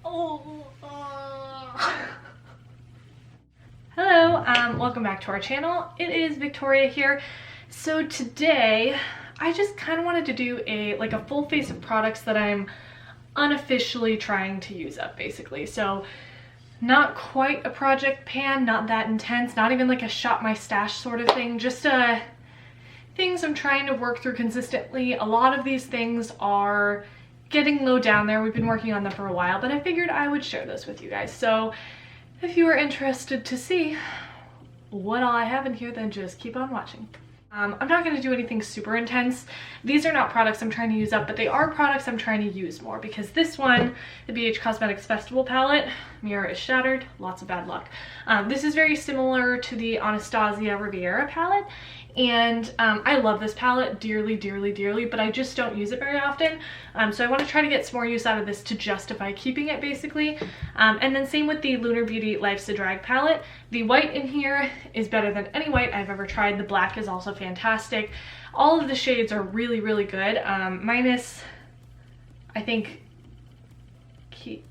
Hello, welcome back to our channel. It is Victoria here. So today I just kind of wanted to do a full face of products that I'm unofficially trying to use up, basically. So not quite a project pan, not that intense, not even like a shop my stash sort of thing, just things I'm trying to work through consistently. A lot of these things are getting low down there. We've been working on them for a while, but I figured I would share this with you guys. So if you are interested to see what all I have in here, then just keep on watching. I'm not going to do anything super intense. These are not products I'm trying to use up, but they are products I'm trying to use more, because this one, the BH Cosmetics Festival palette, mirror is shattered, lots of bad luck. This is very similar to the Anastasia Riviera palette, and I love this palette dearly, dearly, dearly, but I just don't use it very often. So I want to try to get some more use out of this to justify keeping it, basically. And then same with the Lunar Beauty Life's the Drag palette. The white in here is better than any white I've ever tried. The black is also fantastic. All of the shades are really, really good. Minus, I think, Kiki.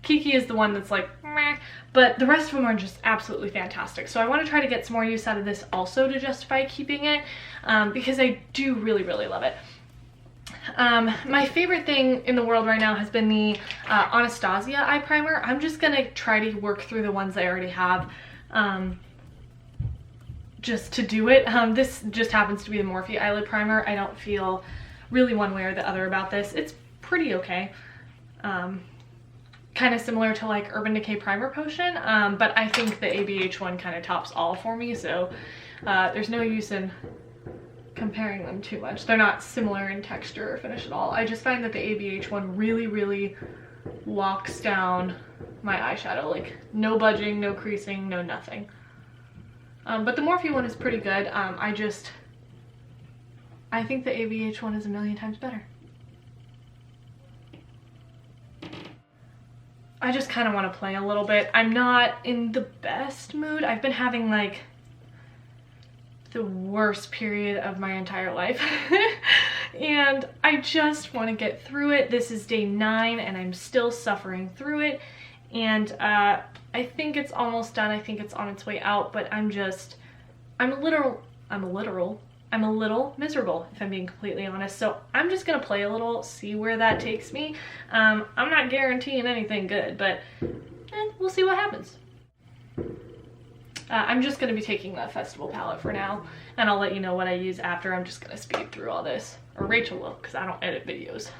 Kiki is the one that's like, meh, but the rest of them are just absolutely fantastic. So I want to try to get some more use out of this also to justify keeping it, because I do really, really love it. My favorite thing in the world right now has been the Anastasia eye primer. I'm just gonna try to work through the ones I already have, just to do it. This just happens to be the Morphe eyelid primer. I don't feel really one way or the other about this. It's pretty okay. Kind of similar to like Urban Decay Primer Potion, but I think the ABH one kind of tops all for me, so there's no use in comparing them too much. They're not similar in texture or finish at all. I just find that the ABH one really, really locks down my eyeshadow, like no budging, no creasing, no nothing. But the Morphe one is pretty good. I think the ABH one is a million times better. I just kind of want to play a little bit. I'm not in the best mood. I've been having like the worst period of my entire life and I just want to get through it. This is day 9 and I'm still suffering through it, and I think it's almost done. I think it's on its way out, but I'm a little miserable, if I'm being completely honest. So I'm just gonna play a little, see where that takes me. I'm not guaranteeing anything good, but we'll see what happens. I'm just gonna be taking the festival palette for now, and I'll let you know what I use after. I'm just gonna speed through all this, or Rachel will, because I don't edit videos.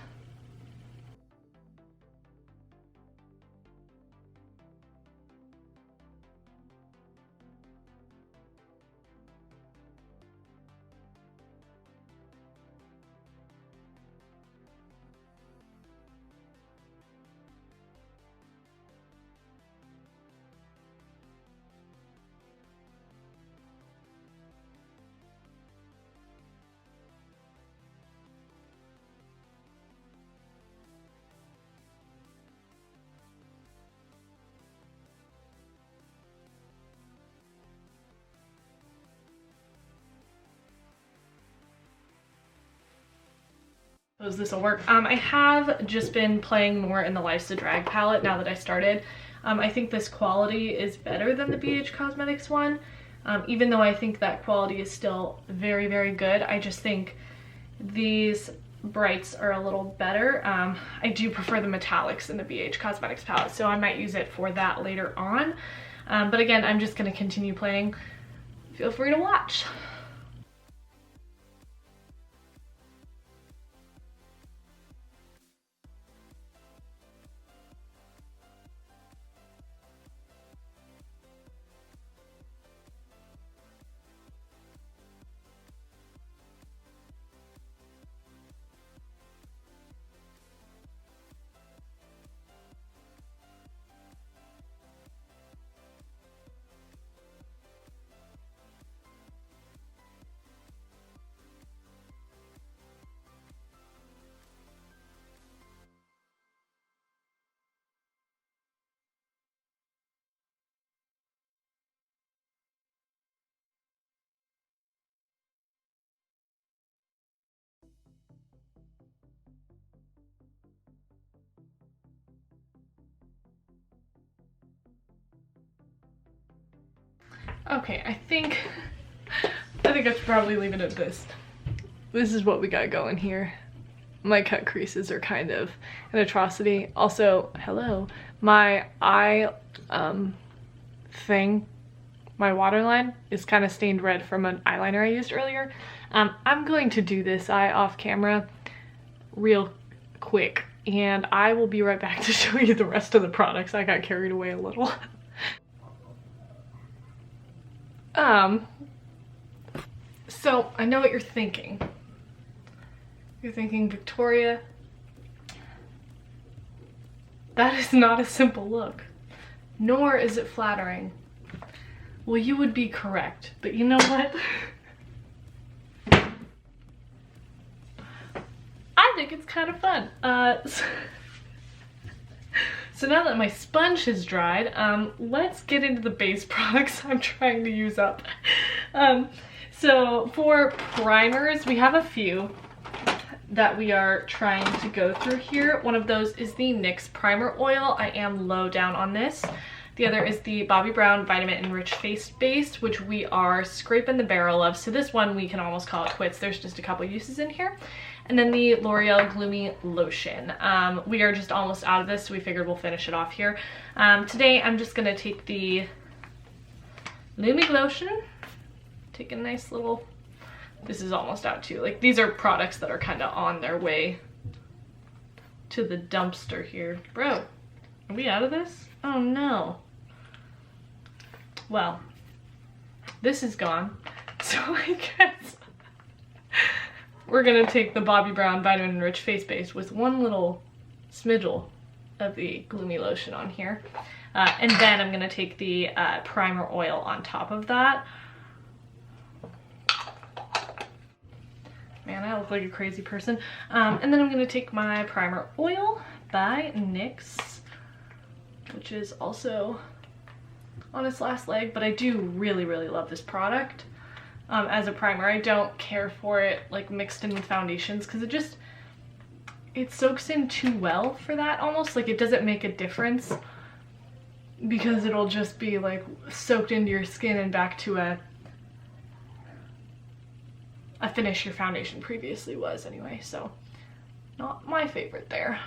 Suppose this will work. I have just been playing more in the Life's the Drag palette now that I started. I think this quality is better than the BH Cosmetics one, even though I think that quality is still very, very good. I just think these brights are a little better. I do prefer the metallics in the BH Cosmetics palette, so I might use it for that later on. But again, I'm just going to continue playing. Feel free to watch. Okay, I think I should probably leave it at this. This is what we got going here. My cut creases are kind of an atrocity. Also, hello, my eye thing, my waterline is kind of stained red from an eyeliner I used earlier. I'm going to do this eye off camera real quick, and I will be right back to show you the rest of the products. I got carried away a little. So I know what you're thinking. You're thinking, Victoria, that is not a simple look, nor is it flattering. Well, you would be correct, but you know what? I think it's kind of fun. So now that my sponge has dried, let's get into the base products I'm trying to use up. So for primers, we have a few that we are trying to go through here. One of those is the NYX Primer OIl. I am low down on this. The other is the Bobbi Brown Vitamin Enriched Face Base, which we are scraping the barrel of. So this one we can almost call it quits. There's just a couple uses in here. And then the L'Oreal Gloomy Lotion. We are just almost out of this, so we figured we'll finish it off here. Today I'm just gonna take the Lumi Glowtion, take a nice little, this is almost out too. Like, these are products that are kind of on their way to the dumpster here. Bro, are we out of this? Oh no. Well, this is gone, so I guess we're gonna take the Bobbi Brown Vitamin Enriched Face Base with one little smidgel of the Gloomy Lotion on here. And then I'm gonna take the Primer OIl on top of that. Man, I look like a crazy person. And then I'm gonna take my Primer OIl by NYX, which is also on its last leg, but I do really, really love this product. As a primer, I don't care for it like mixed in with foundations because it soaks in too well for that almost. Like, it doesn't make a difference because it'll just be like soaked into your skin and back to a finish your foundation previously was anyway. So not my favorite there.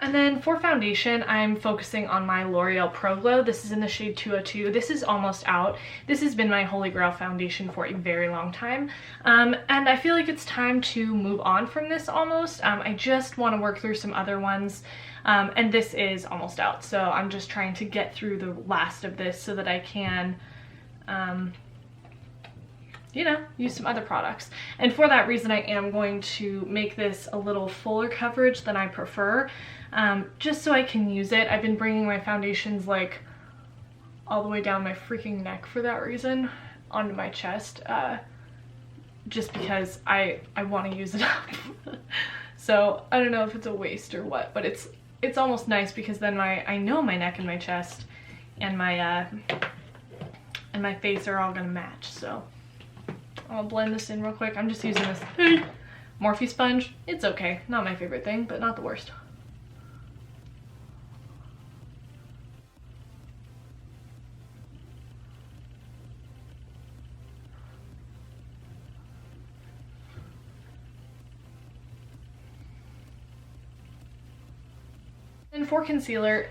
And then for foundation, I'm focusing on my L'Oreal Pro Glow. This is in the shade 202. This is almost out. This has been my holy grail foundation for a very long time. And I feel like it's time to move on from this almost. I just want to work through some other ones. And this is almost out. So I'm just trying to get through the last of this so that I can, you know, use some other products. And for that reason, I am going to make this a little fuller coverage than I prefer, just so I can use it. I've been bringing my foundations like all the way down my freaking neck for that reason, onto my chest, just because I want to use it up. So I don't know if it's a waste or what, but it's almost nice because then I know my neck and my chest and my face are all gonna match. So I'll blend this in real quick. I'm just using this Morphe sponge. It's okay. Not my favorite thing, but not the worst. And for concealer,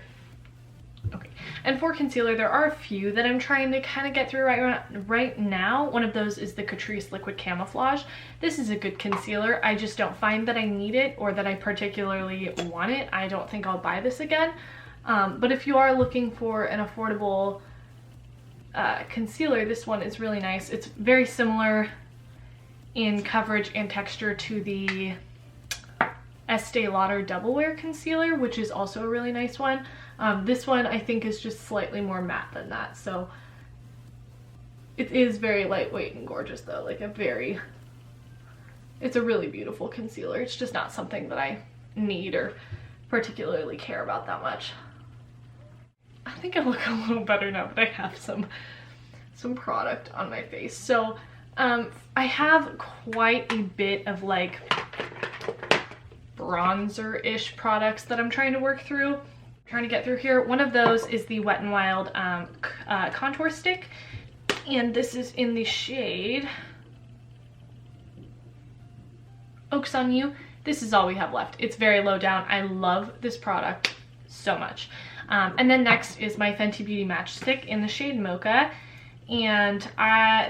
there are a few that I'm trying to kind of get through right now. One of those is the Catrice Liquid Camouflage. This is a good concealer. I just don't find that I need it or that I particularly want it. I don't think I'll buy this again. But if you are looking for an affordable concealer, this one is really nice. It's very similar in coverage and texture to the Estee Lauder Double Wear Concealer, which is also a really nice one. This one I think is just slightly more matte than that, so it is very lightweight and gorgeous though. Like it's a really beautiful concealer. It's just not something that I need or particularly care about that much. I think I look a little better now that I have some product on my face. So I have quite a bit of like bronzer-ish products that I'm trying to work through. Trying to get through here. One of those is the Wet n Wild contour stick, and this is in the shade Oaks on You. This is all we have left. It's very low down. I love this product so much. And then next is my Fenty Beauty Matchstick in the shade Mocha. And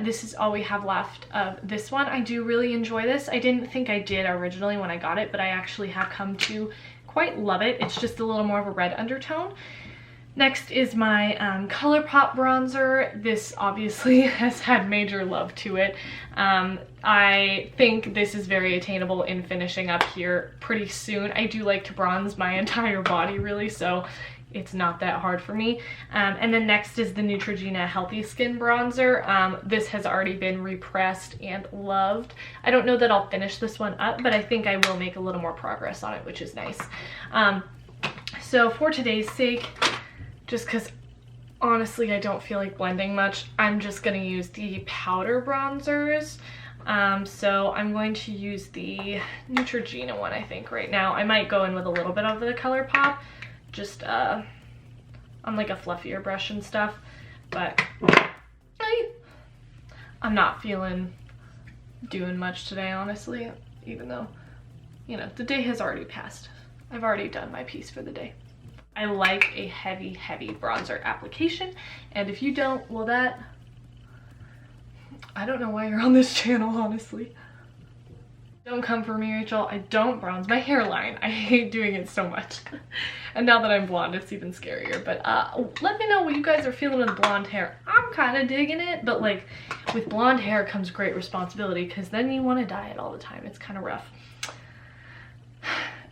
this is all we have left of this one. I do really enjoy this. I didn't think I did originally when I got it, but I actually have come to quite love it. It's just a little more of a red undertone. Next is my Colourpop bronzer. This obviously has had major love to it. I think this is very attainable in finishing up here pretty soon. I do like to bronze my entire body really, so it's not that hard for me. And then next is the Neutrogena Healthy Skin Bronzer. This has already been repressed and loved. I don't know that I'll finish this one up, but I think I will make a little more progress on it, which is nice. So for today's sake, just because honestly I don't feel like blending much, I'm just going to use the powder bronzers. So I'm going to use the Neutrogena one, I think, right now. I might go in with a little bit of the Colourpop, just on like a fluffier brush and stuff, but I'm not feeling doing much today, honestly, even though, you know, the day has already passed. I've already done my piece for the day. I like a heavy bronzer application, and if you don't, well, I don't know why you're on this channel, honestly. Don't come for me, Rachel. I don't bronze my hairline. I hate doing it so much. And now that I'm blonde, it's even scarier. But let me know what you guys are feeling with blonde hair. I'm kind of digging it, but like with blonde hair comes great responsibility, because then you want to dye it all the time. It's kind of rough.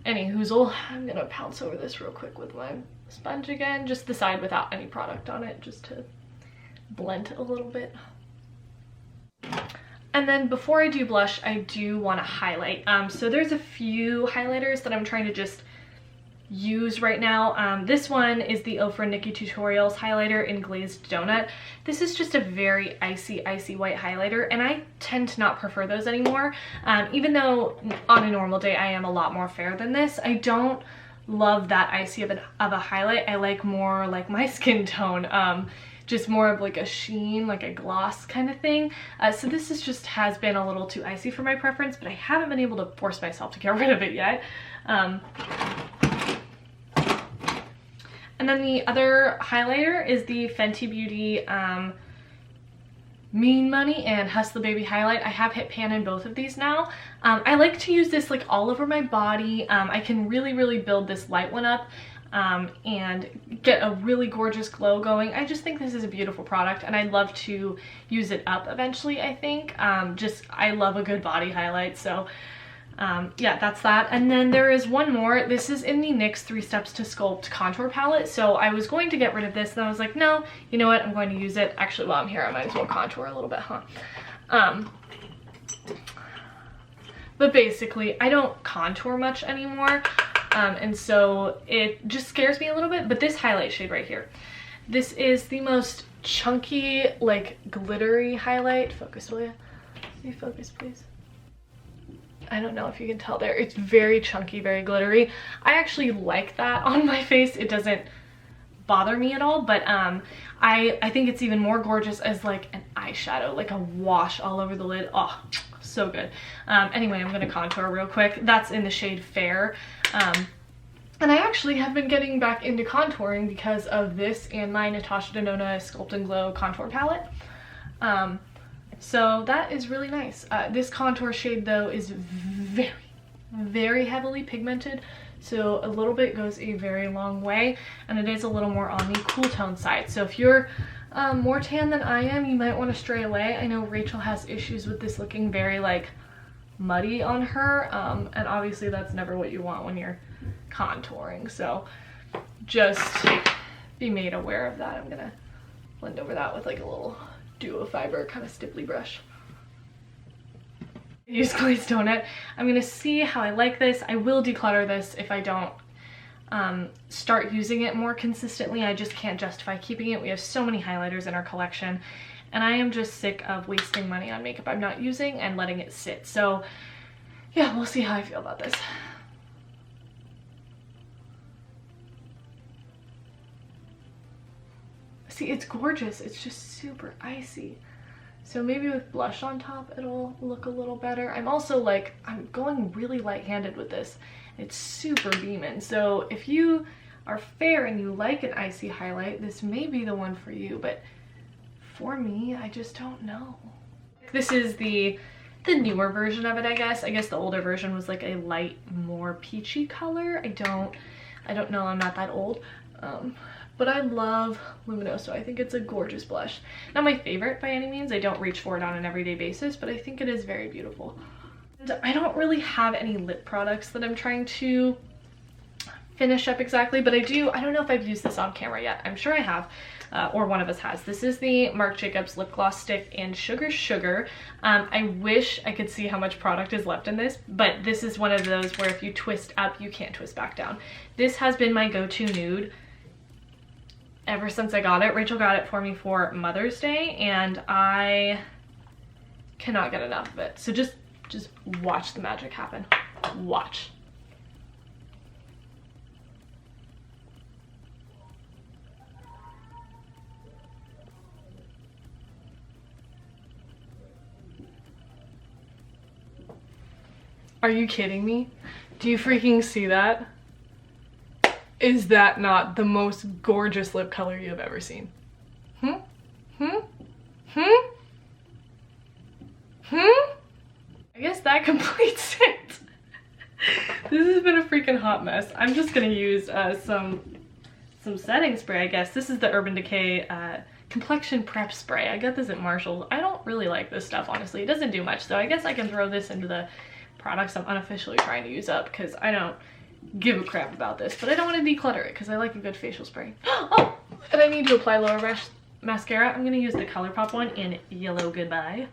Any hoozle, I'm gonna pounce over this real quick with my sponge again, just the side without any product on it, just to blend a little bit. And then before I do blush, I do want to highlight. So there's a few highlighters that I'm trying to just use right now. This one is the Ofra NikkieTutorials highlighter in Glazed Donut. This is just a very icy white highlighter, and I tend to not prefer those anymore. Even though on a normal day I am a lot more fair than this, I don't love that icy of a highlight. I like more like my skin tone. Just more of like a sheen, like a gloss kind of thing. So this is just has been a little too icy for my preference, but I haven't been able to force myself to get rid of it yet. And then the other highlighter is the Fenty Beauty Mean Money and Hustle Baby highlight. I have hit pan in both of these now. I like to use this like all over my body. I can really build this light one up and get a really gorgeous glow going. I just think this is a beautiful product, and I'd love to use it up eventually, I think. I love a good body highlight, so yeah, that's that. And then there is one more. This is in the NYX 3 Steps to Sculpt contour palette. So I was going to get rid of this, and I was like, no, you know what, I'm going to use it. Actually, while I'm here, I might as well contour a little bit, huh? But basically, I don't contour much anymore, and so it just scares me a little bit. But this highlight shade right here, this is the most chunky, like glittery highlight. Focus, will you? Can you focus, please? I don't know if you can tell there. It's very chunky, very glittery. I actually like that on my face. It doesn't bother me at all, but I think it's even more gorgeous as like an eyeshadow, like a wash all over the lid. Oh, so good. Anyway, I'm gonna contour real quick. That's in the shade Fair. And I actually have been getting back into contouring because of this and my Natasha Denona Sculpt and Glow contour palette. So that is really nice. This contour shade though is very heavily pigmented, so a little bit goes a very long way, and it is a little more on the cool tone side. So if you're more tan than I am, you might want to stray away. I know Rachel has issues with this looking very like muddy on her, and obviously that's never what you want when you're contouring, so just be made aware of that. I'm gonna blend over that with like a little duo fiber kind of stipply brush. Use Glazed Donut. I'm gonna see how I like this. I will declutter this if I don't start using it more consistently. I just can't justify keeping it. We have so many highlighters in our collection, and I am just sick of wasting money on makeup I'm not using and letting it sit. So yeah, we'll see how I feel about this. see, it's gorgeous. It's just super icy. So maybe with blush on top, it'll look a little better. I'm also like, I'm going really light-handed with this. It's super beaming. So if you are fair and you like an icy highlight, this may be the one for you, but for me, I just don't know. This is the newer version of it, I guess. I guess the older version was like a light, more peachy color. I don't know, I'm not that old. But I love Luminoso. I think it's a gorgeous blush. Not my favorite by any means. I don't reach for it on an everyday basis, but I think it is very beautiful. And I don't really have any lip products that I'm trying to finish up exactly, but I don't know if I've used this on camera yet. I'm sure I have, or one of us has. This is the Marc Jacobs Lip Gloss Stick in Sugar Sugar. I wish I could see how much product is left in this, but this is one of those where if you twist up, you can't twist back down. This has been my go-to nude ever since I got it. Rachel got it for me for Mother's Day, and I cannot get enough of it. So just watch the magic happen. Watch. Are you kidding me? Do you freaking see that? Is that not the most gorgeous lip color you have ever seen? I guess that completes it. This has been a freaking hot mess. I'm just gonna use some setting spray, I guess. This is the Urban Decay Complexion Prep Spray. I got this at Marshall's. I don't really like this stuff, honestly. It doesn't do much, so I guess I can throw this into the products I'm unofficially trying to use up because I don't give a crap about this, but I don't want to declutter it because I like a good facial spray. Oh, and I need to apply lower mascara. I'm going to use the Colourpop one in Yellow Goodbye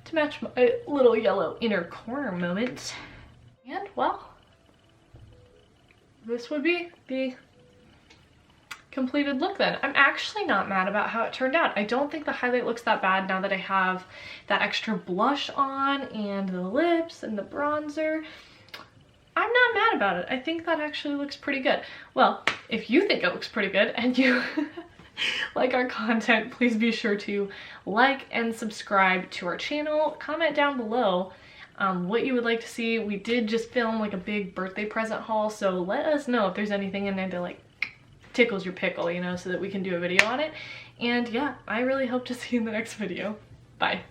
to match my little yellow inner corner moment. And well, this would be the completed look then. I'm actually not mad about how it turned out. I don't think the highlight looks that bad now that I have that extra blush on and the lips and the bronzer. I'm not mad about it. I think that actually looks pretty good. Well, if you think it looks pretty good and you like our content, please be sure to like and subscribe to our channel. Comment down below what you would like to see. We did just film like a big birthday present haul, so let us know if there's anything in there that like tickles your pickle, you know, so that we can do a video on it. And yeah, I really hope to see you in the next video. Bye.